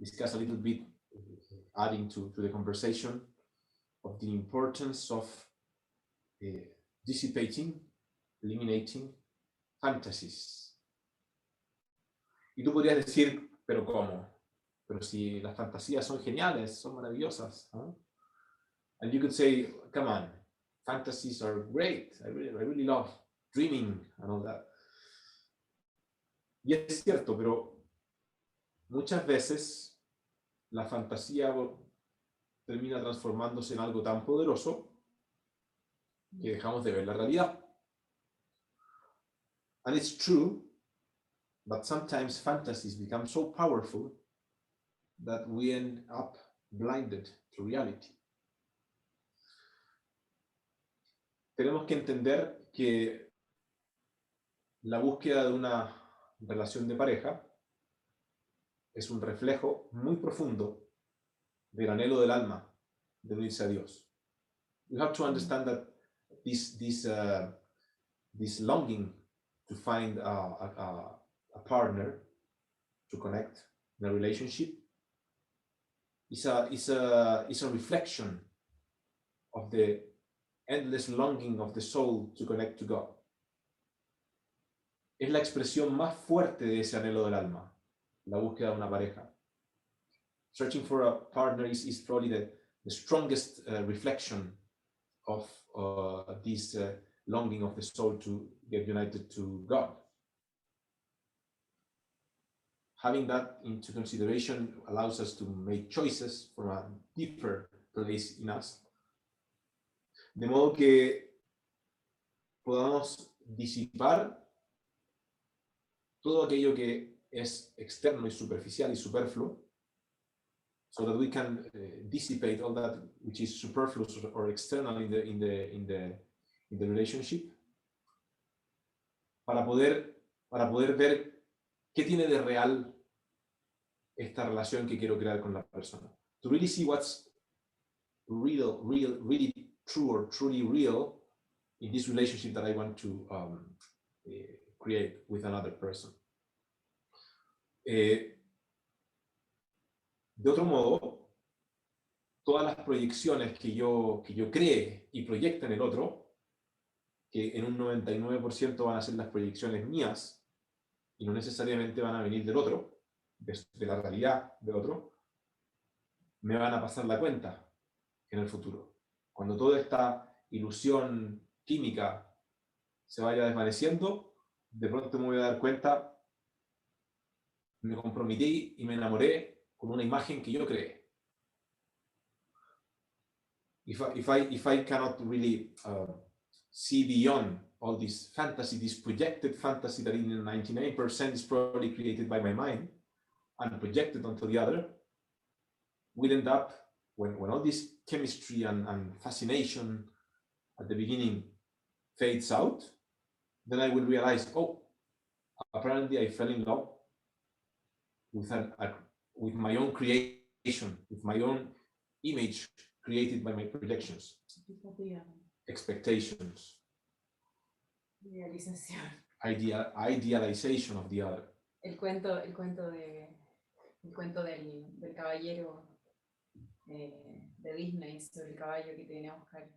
discuss a little bit, adding to the conversation, of the importance of dissipating, eliminating fantasies. Y tú podrías decir, pero ¿cómo? Pero si las fantasías son geniales, son maravillosas, ¿no? And you could say, come on, fantasies are great. I really love dreaming and all that. Y es cierto, pero muchas veces la fantasía termina transformándose en algo tan poderoso que dejamos de ver la realidad. And it's true, but sometimes fantasies become so powerful that we end up blinded to reality. Tenemos que entender que la búsqueda de una relación de pareja es un reflejo muy profundo del anhelo del alma de unirse a Dios. We have to understand that this longing to find a partner, to connect in a relationship, is a reflection of the endless longing of the soul to connect to God. Es la expresión más fuerte de ese anhelo del alma, la búsqueda de una pareja. Searching for a partner is probably the strongest reflection of this longing of the soul to get united to God. Having that into consideration allows us to make choices from a deeper place in us, de modo que podamos disipar todo aquello que es externo y superficial y superfluo, so that we can dissipate all that which is superfluous or external in the relationship, para poder ver qué tiene de real esta relación que quiero crear con la persona. To really see what's really true or truly real in this relationship that I want to create with another person. De otro modo, todas las proyecciones que yo cree y proyecte en el otro, que en un 99% van a ser las proyecciones mías y no necesariamente van a venir del otro, de la realidad del otro, me van a pasar la cuenta en el futuro. Cuando toda esta ilusión química se vaya desvaneciendo, de pronto me voy a dar cuenta, me comprometí y me enamoré con una imagen que yo creé. If I cannot really see beyond all this fantasy, this projected fantasy that in 99% is probably created by my mind and projected onto the other, we'll end up, when all this chemistry and fascination at the beginning fades out, then I will realize, oh, apparently I fell in love with my own creation, with my own image created by my projections, expectations, idealization of the other. El cuento del caballero de Disney sobre el caballo que tiene a buscar